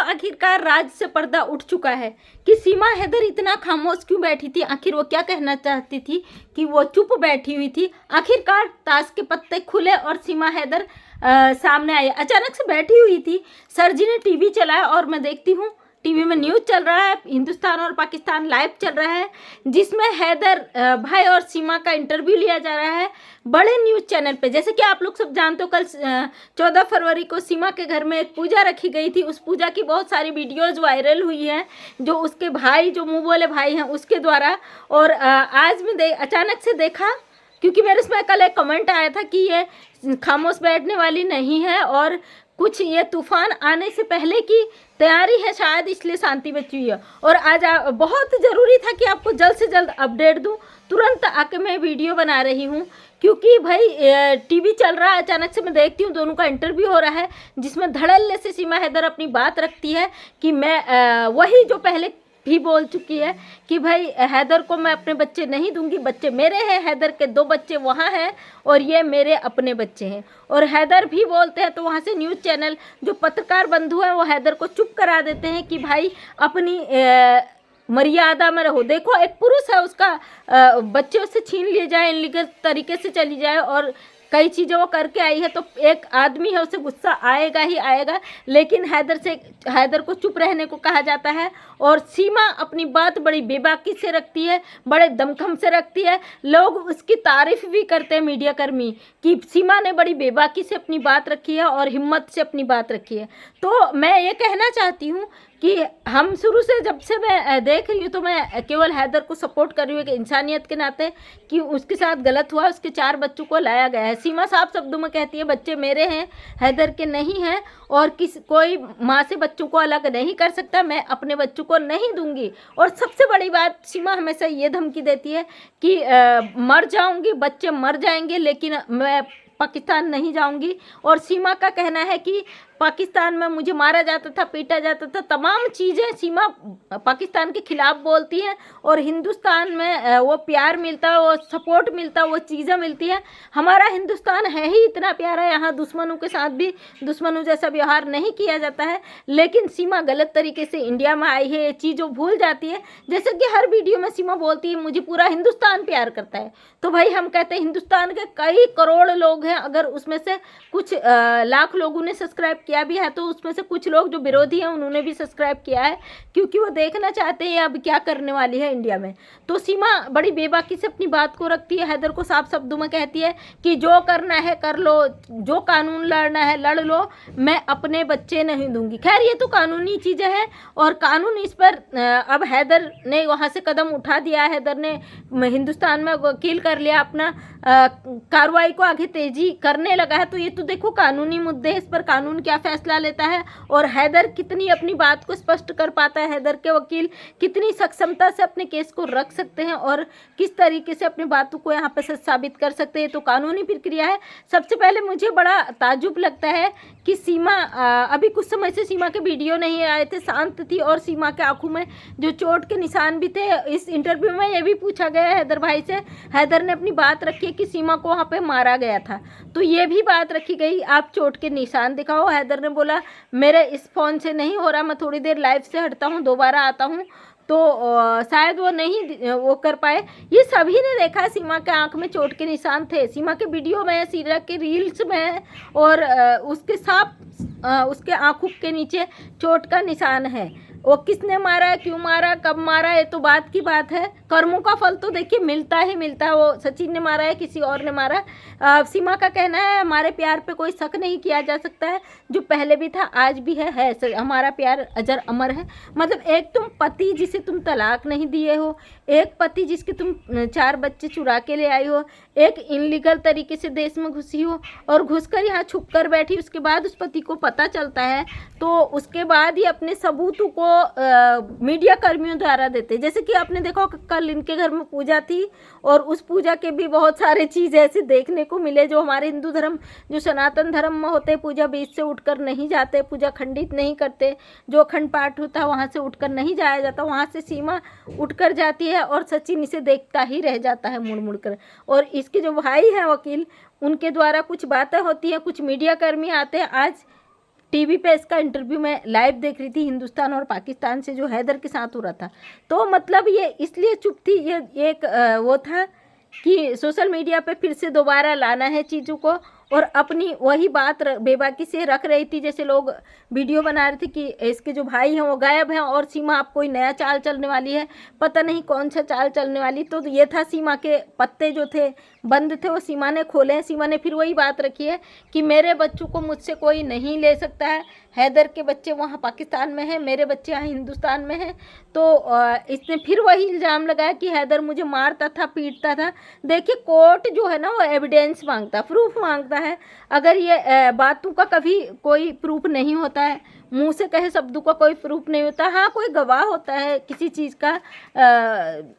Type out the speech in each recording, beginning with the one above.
तो आखिरकार राज से पर्दा उठ चुका है कि सीमा हैदर इतना खामोश क्यों बैठी थी। आखिर वो क्या कहना चाहती थी कि वो चुप बैठी हुई थी। आखिरकार ताश के पत्ते खुले और सीमा हैदर सामने आई। अचानक से बैठी हुई थी। सर जी ने टीवी चलाया और मैं देखती हूँ टीवी में न्यूज़ चल रहा है, हिंदुस्तान और पाकिस्तान लाइव चल रहा है, जिसमें हैदर भाई और सीमा का इंटरव्यू लिया जा रहा है बड़े न्यूज़ चैनल पे। जैसे कि आप लोग सब जानते हो, कल 14 फरवरी को सीमा के घर में एक पूजा रखी गई थी। उस पूजा की बहुत सारी वीडियोस वायरल हुई हैं, जो उसके भाई, जो मुँह बोले भाई हैं, उसके द्वारा। और आज मैं अचानक से देखा, क्योंकि मेरे इसमें कल एक कमेंट आया था कि ये खामोश बैठने वाली नहीं है और कुछ ये तूफान आने से पहले की तैयारी है शायद, इसलिए शांति बची हुई है। और आज बहुत ज़रूरी था कि आपको जल्द से जल्द अपडेट दूं। तुरंत आके मैं वीडियो बना रही हूं, क्योंकि भाई टीवी चल रहा है। अचानक से मैं देखती हूँ दोनों का इंटरव्यू हो रहा है, जिसमें धड़ल्ले से सीमा हैदर अपनी बात रखती है कि मैं वही जो पहले भी बोल चुकी है कि भाई हैदर को मैं अपने बच्चे नहीं दूंगी, बच्चे मेरे हैं, हैदर के 2 बच्चे वहाँ हैं और ये मेरे अपने बच्चे हैं। और हैदर भी बोलते हैं तो वहाँ से न्यूज़ चैनल जो पत्रकार बंधु हैं वो हैदर को चुप करा देते हैं कि भाई अपनी मर्यादा में रहो। देखो, एक पुरुष है, उसका बच्चे उससे छीन लिए जाए, इनलीगल तरीके से चली जाए और कई चीज़ें वो करके आई है, तो एक आदमी है, उसे गुस्सा आएगा ही आएगा। लेकिन हैदर को चुप रहने को कहा जाता है। और सीमा अपनी बात बड़ी बेबाकी से रखती है, बड़े दमखम से रखती है। लोग उसकी तारीफ भी करते हैं, मीडिया कर्मी, कि सीमा ने बड़ी बेबाकी से अपनी बात रखी है और हिम्मत से अपनी बात रखी है। तो मैं ये कहना चाहती हूँ कि हम शुरू से, जब से मैं देख रही हूँ, तो मैं केवल हैदर को सपोर्ट कर रही हूँ कि इंसानियत के नाते, कि उसके साथ गलत हुआ, उसके 4 बच्चों को लाया गया है। सीमा साफ शब्दों में कहती है बच्चे मेरे हैं, हैदर के नहीं हैं, और कोई माँ से बच्चों को अलग नहीं कर सकता, मैं अपने बच्चों को नहीं दूंगी। और सबसे बड़ी बात, सीमा हमेशा ये धमकी देती है कि मर जाऊंगी, बच्चे मर जाएंगे, लेकिन मैं पाकिस्तान नहीं जाऊंगी। और सीमा का कहना है कि पाकिस्तान में मुझे मारा जाता था, पीटा जाता था, तमाम चीज़ें सीमा पाकिस्तान के खिलाफ बोलती हैं। और हिंदुस्तान में वो प्यार मिलता है, वो सपोर्ट मिलता है, वो चीज़ें मिलती हैं। हमारा हिंदुस्तान है ही इतना प्यारा, यहाँ दुश्मनों के साथ भी दुश्मनों जैसा व्यवहार नहीं किया जाता है। लेकिन सीमा गलत तरीके से इंडिया में आई है, ये चीज़ भूल जाती है। जैसे कि हर वीडियो में सीमा बोलती है मुझे पूरा हिंदुस्तान प्यार करता है। तो भाई हम कहते हैं हिंदुस्तान के कई करोड़ लोग हैं, अगर उसमें से कुछ लाख लोगों ने सब्सक्राइब किया भी है, तो उसमें से कुछ लोग जो विरोधी हैं उन्होंने भी सब्सक्राइब किया है, क्योंकि वो देखना चाहते हैं अब क्या करने वाली है इंडिया में। तो सीमा बड़ी बेबाकी से अपनी बात को रखती है, हैदर को साफ शब्दों में कहती है कि जो करना है कर लो, जो कानून लड़ना है लड़ लो, मैं अपने बच्चे नहीं दूंगी। खैर ये तो कानूनी चीज़ें हैं और कानून इस पर अब हैदर ने वहाँ से कदम उठा दिया। हैदर ने हिंदुस्तान में वकील कर लिया, अपना कार्रवाई को आगे तेजी करने लगा है। तो ये तो देखो कानूनी मुद्दे, इस पर कानून क्या फैसला लेता है और हैदर कितनी अपनी बात को स्पष्ट कर पाता है, हैदर के वकील कितनी सक्षमता से अपने केस को रख सकते हैं और किस तरीके से अपनी बातों को यहाँ पे सच साबित कर सकते हैं। तो कानूनी प्रक्रिया है। सबसे पहले मुझे बड़ा ताज्जुब लगता है कि सीमा अभी कुछ समय से सीमा के वीडियो नहीं आए थे, शांत थी और सीमा के आंखों में जो चोट के निशान भी थे। इस इंटरव्यू में ये भी पूछा गया हैदर भाई से, हैदर ने अपनी बात रखी कि सीमा को वहाँ पे मारा गया था, तो ये भी बात रखी गई आप चोट के निशान दिखाओ। हैदर ने बोला मेरे इस फ़ोन से नहीं हो रहा, मैं थोड़ी देर लाइव से हटता हूँ, दोबारा आता हूँ। तो शायद वो नहीं वो कर पाए। ये सभी ने देखा, सीमा के आंख में चोट के निशान थे, सीमा के वीडियो में, सीरा के रील्स में, और उसके साथ उसके आंखों के नीचे चोट का निशान है। वो किसने मारा, क्यों मारा, कब मारा, ये तो बात की बात है। कर्मों का फल तो देखिए मिलता ही मिलता है। वो सचिन ने मारा है, किसी और ने मारा। सीमा का कहना है हमारे प्यार पे कोई शक नहीं किया जा सकता है, जो पहले भी था आज भी है हमारा प्यार अजर अमर है। मतलब एक तुम पति जिसे तुम तलाक नहीं दिए हो, एक पति जिसके तुम 4 बच्चे चुरा के ले आई हो, एक इनलीगल तरीके से देश में घुसी हो और घुसकर यहाँ छुप कर बैठी, उसके बाद उस पति को पता चलता है, तो उसके बाद ही अपने सबूतों को मीडिया कर्मियों द्वारा देते। जैसे कि आपने देखा कल इनके घर में पूजा थी और उस पूजा के भी बहुत सारे चीज़ ऐसे देखने को मिले जो हमारे हिंदू धर्म, जो सनातन धर्म में होते, पूजा बीच से उठकर नहीं जाते, पूजा खंडित नहीं करते, जो अखंड पाठ होता है वहाँ से उठकर नहीं जाया जाता, वहाँ से सीमा उठकर जाती है और सचिन इसे देखता ही रह जाता है मुड़ मुड़ कर। और इसके जो भाई हैं वकील, उनके द्वारा कुछ बातें होती हैं, कुछ मीडिया कर्मी आते हैं। आज टीवी पे इसका इंटरव्यू मैं लाइव देख रही थी, हिंदुस्तान और पाकिस्तान से जो हैदर के साथ हो रहा था। तो मतलब ये इसलिए चुप थी, ये एक वो था कि सोशल मीडिया पे फिर से दोबारा लाना है चीज़ों को, और अपनी वही बात बेबाकी से रख रही थी। जैसे लोग वीडियो बना रहे थे कि इसके जो भाई हैं वो गायब हैं और सीमा अब कोई नया चाल चलने वाली है, पता नहीं कौन सा चाल चलने वाली। तो ये था, सीमा के पत्ते जो थे बंद थे वो सीमा ने खोले हैं। सीमा ने फिर वही बात रखी है कि मेरे बच्चों को मुझसे कोई नहीं ले सकता है, हैदर के बच्चे वहाँ पाकिस्तान में हैं, मेरे बच्चे यहाँ हिंदुस्तान में हैं। तो इसने फिर वही इल्ज़ाम लगाया कि हैदर मुझे मारता था, पीटता था। देखिए कोर्ट जो है ना वो एविडेंस मांगता, प्रूफ मांगता है। अगर ये बातों का कभी कोई प्रूफ नहीं होता है, मुंह से कहे शब्दों का कोई प्रूफ नहीं होता। हाँ, कोई गवाह होता है किसी चीज़ का,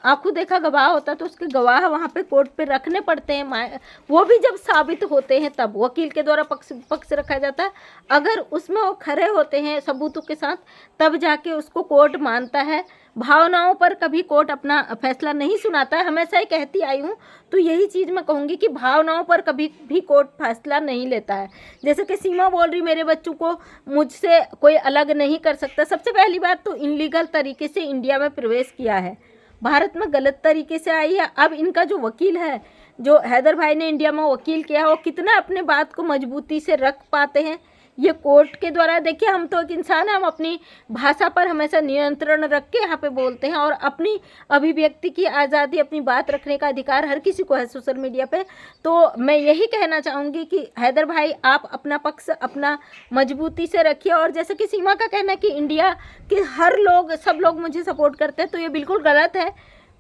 आंखों देखा गवाह होता है, तो उसके गवाह वहाँ पे कोर्ट पे रखने पड़ते हैं। वो भी जब साबित होते हैं तब वकील के द्वारा पक्ष रखा जाता है। अगर उसमें वो खरे होते हैं सबूतों के साथ, तब जाके उसको कोर्ट मानता है। भावनाओं पर कभी कोर्ट अपना फैसला नहीं सुनाता है, हमेशा ही कहती आई हूँ। तो यही चीज़ मैं कहूँगी कि भावनाओं पर कभी भी कोर्ट फैसला नहीं लेता है। जैसे कि सीमा बोल रही मेरे बच्चों को मुझसे कोई अलग नहीं कर सकता। सबसे पहली बात तो इनलीगल तरीके से इंडिया में प्रवेश किया है, भारत में गलत तरीके से आई है। अब इनका जो वकील है, जो हैदर भाई ने इंडिया में वकील किया, वो कितना अपने बात को मजबूती से रख पाते हैं ये कोर्ट के द्वारा। देखिए हम तो एक इंसान है, हम अपनी भाषा पर हमेशा नियंत्रण रख के यहाँ पे बोलते हैं, और अपनी अभिव्यक्ति की आज़ादी, अपनी बात रखने का अधिकार हर किसी को है सोशल मीडिया पे। तो मैं यही कहना चाहूँगी कि हैदर भाई आप अपना पक्ष अपना मजबूती से रखिए। और जैसे कि सीमा का कहना है कि इंडिया के हर लोग, सब लोग मुझे सपोर्ट करते हैं, तो ये बिल्कुल गलत है।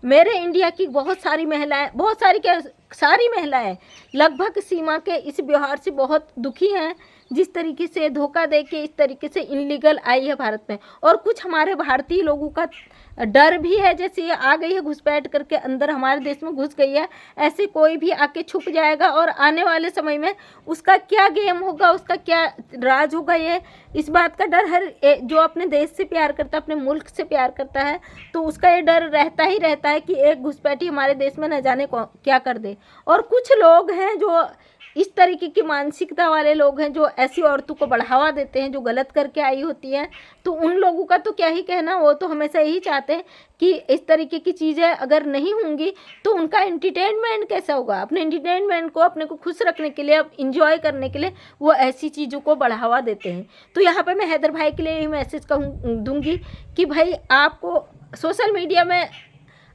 मेरे इंडिया की बहुत सारी महिलाएं, बहुत सारी क्या, सारी महिलाएं लगभग सीमा के इस व्यवहार से बहुत दुखी हैं, जिस तरीके से धोखा दे के इस तरीके से इनलीगल आई है भारत में। और कुछ हमारे भारतीय लोगों का डर भी है, जैसे ये आ गई है घुसपैठ करके अंदर हमारे देश में घुस गई है, ऐसे कोई भी आके छुप जाएगा और आने वाले समय में उसका क्या गेम होगा, उसका क्या राज होगा, ये इस बात का डर हर जो अपने देश से प्यार करता है, अपने मुल्क से प्यार करता है, तो उसका ये डर रहता ही रहता है कि एक घुसपैठी हमारे देश में न जाने क्या कर दे। और कुछ लोग हैं जो इस तरीके की मानसिकता वाले लोग हैं, जो ऐसी औरतों को बढ़ावा देते हैं जो गलत करके आई होती हैं। तो उन लोगों का तो क्या ही कहना, वो तो हमेशा यही चाहते हैं कि इस तरीके की चीज़ें अगर नहीं होंगी तो उनका एंटरटेनमेंट कैसा होगा। अपने एंटरटेनमेंट को, अपने को खुश रखने के लिए, अब इंजॉय करने के लिए वो ऐसी चीज़ों को बढ़ावा देते हैं। तो यहाँ पर मैं हैदर भाई के लिए यही मैसेज दूंगी कि भाई आपको सोशल मीडिया में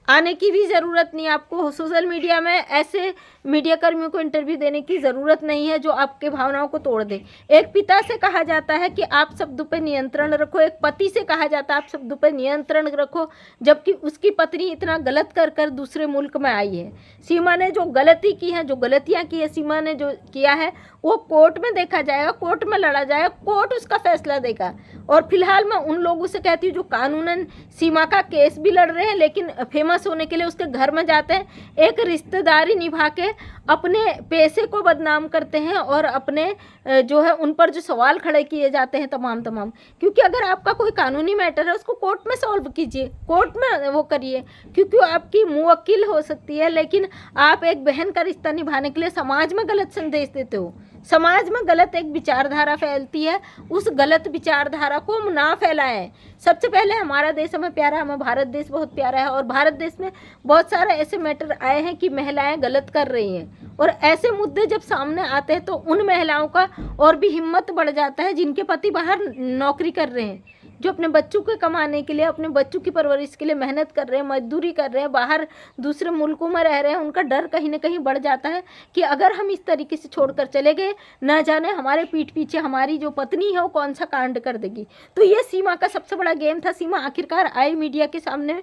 आने की भी ज़रूरत नहीं, आपको सोशल मीडिया में ऐसे मीडिया कर्मियों को इंटरव्यू देने की ज़रूरत नहीं है जो आपके भावनाओं को तोड़ दे। एक पिता से कहा जाता है कि आप शब्दों पर नियंत्रण रखो, एक पति से कहा जाता है आप शब्दों पर नियंत्रण रखो, जबकि उसकी पत्नी इतना गलत कर कर दूसरे मुल्क में आई है। सीमा ने जो गलती की है, जो गलतियाँ की है सीमा ने जो किया है, वो कोर्ट में देखा जाएगा, कोर्ट में लड़ा जाएगा, कोर्ट उसका फैसला देगा। और फिलहाल मैं उन लोगों से कहती हूँ जो कानूनन सीमा का केस भी लड़ रहे हैं, लेकिन फेमस होने के लिए उसके घर में जाते हैं, एक रिश्तेदारी निभा के अपने पैसे को बदनाम करते हैं, और अपने जो है उन पर जो सवाल खड़े किए जाते हैं तमाम। क्योंकि अगर आपका कोई कानूनी मैटर है उसको कोर्ट में सॉल्व कीजिए, कोर्ट में वो करिए, क्योंकि आपकी मुवक्किल हो सकती है, लेकिन आप एक बहन का रिश्ता निभाने के लिए समाज में गलत संदेश देते हो, समाज में गलत एक विचारधारा फैलती है, उस गलत विचारधारा को ना फैलाएं। सबसे पहले हमारा देश हमें प्यारा है, हमें भारत देश बहुत प्यारा है, और भारत देश में बहुत सारे ऐसे मैटर आए हैं कि महिलाएं गलत कर रही हैं, और ऐसे मुद्दे जब सामने आते हैं तो उन महिलाओं का और भी हिम्मत बढ़ जाता है जिनके पति बाहर नौकरी कर रहे हैं, जो अपने बच्चों के कमाने के लिए, अपने बच्चों की परवरिश के लिए मेहनत कर रहे हैं, मजदूरी कर रहे हैं, बाहर दूसरे मुल्कों में रह रहे हैं। उनका डर कहीं ना कहीं बढ़ जाता है कि अगर हम इस तरीके से छोड़कर चले गए, ना जाने हमारे पीठ पीछे हमारी जो पत्नी है वो कौन सा कांड कर देगी। तो ये सीमा का सबसे बड़ा गेम था। सीमा आखिरकार आई मीडिया के सामने,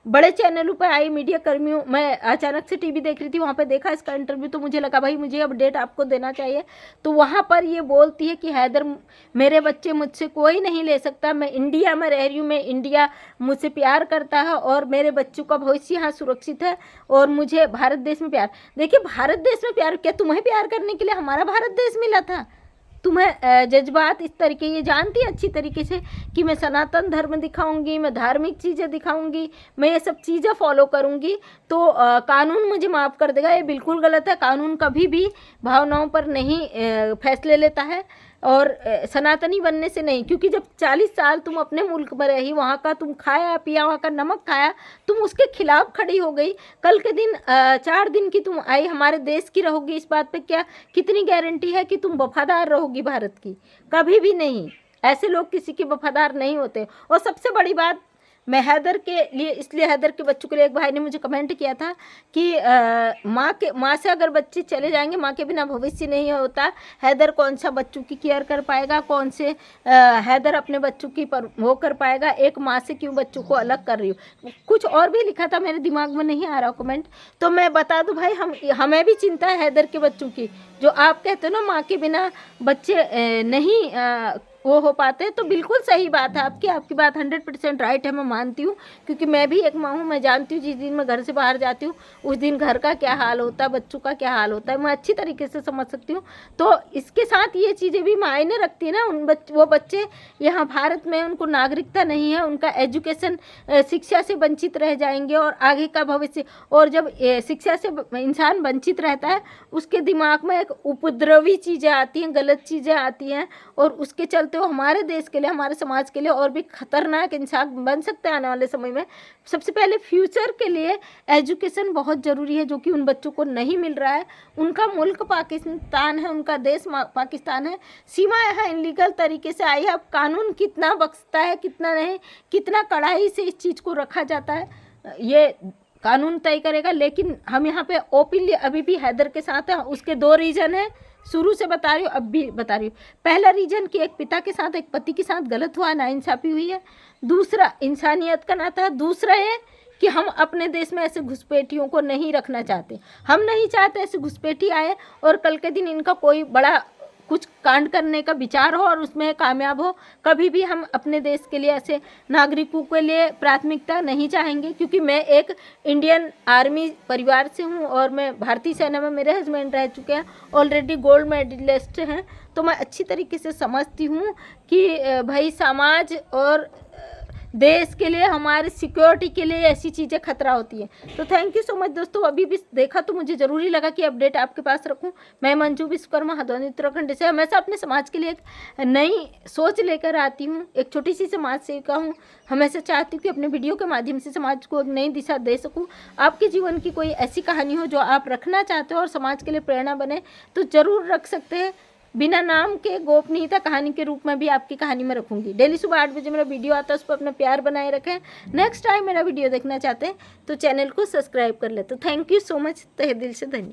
बड़े चैनलों पर आई, मीडिया कर्मियों, मैं अचानक से टीवी देख रही थी, वहाँ पे देखा इसका इंटरव्यू, तो मुझे लगा भाई मुझे अपडेट आपको देना चाहिए। तो वहाँ पर ये बोलती है कि हैदर मेरे बच्चे मुझसे कोई नहीं ले सकता, मैं इंडिया में रह रही हूँ, मैं इंडिया मुझसे प्यार करता है और मेरे बच्चों का भविष्य यहाँ सुरक्षित है, और मुझे भारत देश में प्यार। देखिए भारत देश में प्यार, क्या तुम्हें प्यार करने के लिए हमारा भारत देश मिला था? तुम्हें जज्बात इस तरीके, ये जानती है अच्छी तरीके से कि मैं सनातन धर्म दिखाऊंगी, मैं धार्मिक चीज़ें दिखाऊंगी, मैं ये सब चीज़ें फॉलो करूंगी, तो कानून मुझे माफ़ कर देगा। ये बिल्कुल गलत है। कानून कभी भी भावनाओं पर नहीं फैसले लेता है। और सनातनी बनने से नहीं, क्योंकि जब 40 साल तुम अपने मुल्क में रही, वहाँ का तुम खाया पिया, वहाँ का नमक खाया, तुम उसके खिलाफ खड़ी हो गई, कल के दिन 4 दिन की तुम आई हमारे देश की रहोगी, इस बात पे क्या कितनी गारंटी है कि तुम वफादार रहोगी भारत की? कभी भी नहीं। ऐसे लोग किसी के वफादार नहीं होते। और सबसे बड़ी बात, मैं हैदर के लिए, इसलिए हैदर के बच्चों के लिए, एक भाई ने मुझे कमेंट किया था कि माँ से अगर बच्चे चले जाएंगे, माँ के बिना भविष्य नहीं होता। हैदर कौन सा बच्चों की केयर कर पाएगा, कौन से हैदर अपने बच्चों की वो कर पाएगा? एक माँ से क्यों बच्चों को अलग कर रही हो? कुछ और भी लिखा था, मेरे दिमाग में नहीं आ रहा कमेंट, तो मैं बता दूं भाई, हमें भी चिंता है हैदर के बच्चों की। जो आप कहते हो ना माँ के बिना बच्चे नहीं वो हो पाते हैं, तो बिल्कुल सही बात है आपकी बात 100% राइट है, मैं मानती हूँ, क्योंकि मैं भी एक माँ हूँ। मैं जानती हूँ जिस दिन मैं घर से बाहर जाती हूँ उस दिन घर का क्या हाल होता है, बच्चों का क्या हाल होता है, मैं अच्छी तरीके से समझ सकती हूँ। तो इसके साथ ये चीज़ें भी मायने रखती है ना। वो बच्चे यहाँ भारत में, उनको नागरिकता नहीं है, उनका एजुकेशन, शिक्षा से वंचित रह जाएंगे और आगे का भविष्य। और जब शिक्षा से इंसान वंचित रहता है, उसके दिमाग में एक उपद्रवी चीज़ें आती हैं, गलत चीज़ें आती हैं, और उसके चलते वो हमारे देश के लिए, हमारे समाज के लिए और भी खतरनाक इंसान बन सकते हैं आने वाले समय में। सबसे पहले फ्यूचर के लिए एजुकेशन बहुत ज़रूरी है, जो कि उन बच्चों को नहीं मिल रहा है। उनका मुल्क पाकिस्तान है, उनका देश पाकिस्तान है, सीमा यहाँ इलीगल तरीके से आई है। अब कानून कितना बख्शता है, कितना नहीं, कितना कड़ाई से इस चीज़ को रखा जाता है, ये कानून तय करेगा। लेकिन हम यहाँ पे ओपनली अभी भी हैदर के साथ हैं। उसके 2 रीज़न है, शुरू से बता रही हूँ, अब भी बता रही हूँ। पहला रीजन कि एक पिता के साथ, एक पति के साथ गलत हुआ, नाइंसाफ़ी हुई है। दूसरा इंसानियत का नाता है। दूसरा ये कि हम अपने देश में ऐसे घुसपैठियों को नहीं रखना चाहते। हम नहीं चाहते ऐसे घुसपैठी आए और कल के दिन इनका कोई बड़ा कुछ कांड करने का विचार हो और उसमें कामयाब हो। कभी भी हम अपने देश के लिए ऐसे नागरिकों के लिए प्राथमिकता नहीं चाहेंगे, क्योंकि मैं एक इंडियन आर्मी परिवार से हूँ और मैं भारतीय सेना में, मेरे हस्बैंड रह चुके हैं, ऑलरेडी गोल्ड मेडलिस्ट हैं। तो मैं अच्छी तरीके से समझती हूँ कि भाई समाज और देश के लिए, हमारी सिक्योरिटी के लिए ऐसी चीज़ें खतरा होती है। तो थैंक यू सो मच दोस्तों। अभी भी देखा तो मुझे ज़रूरी लगा कि अपडेट आपके पास रखूं। मैं मंजू विश्वकर्मा, हदौनी उत्तराखंड से हमेशा अपने समाज के लिए एक नई सोच लेकर आती हूं। एक छोटी सी समाज सेविका हूं। हमेशा चाहती हूँ कि अपने वीडियो के माध्यम से समाज को एक नई दिशा दे सकूँ। आपके जीवन की कोई ऐसी कहानी हो जो आप रखना चाहते हो और समाज के लिए प्रेरणा बने, तो ज़रूर रख सकते हैं। बिना नाम के गोपनीयता कहानी के रूप में भी आपकी कहानी में रखूंगी। डेली सुबह 8 बजे मेरा वीडियो आता है, उस पर अपना प्यार बनाए रखें। नेक्स्ट टाइम मेरा वीडियो देखना चाहते हैं तो चैनल को सब्सक्राइब कर ले। तो थैंक यू सो मच, तहे दिल से धन्यवाद।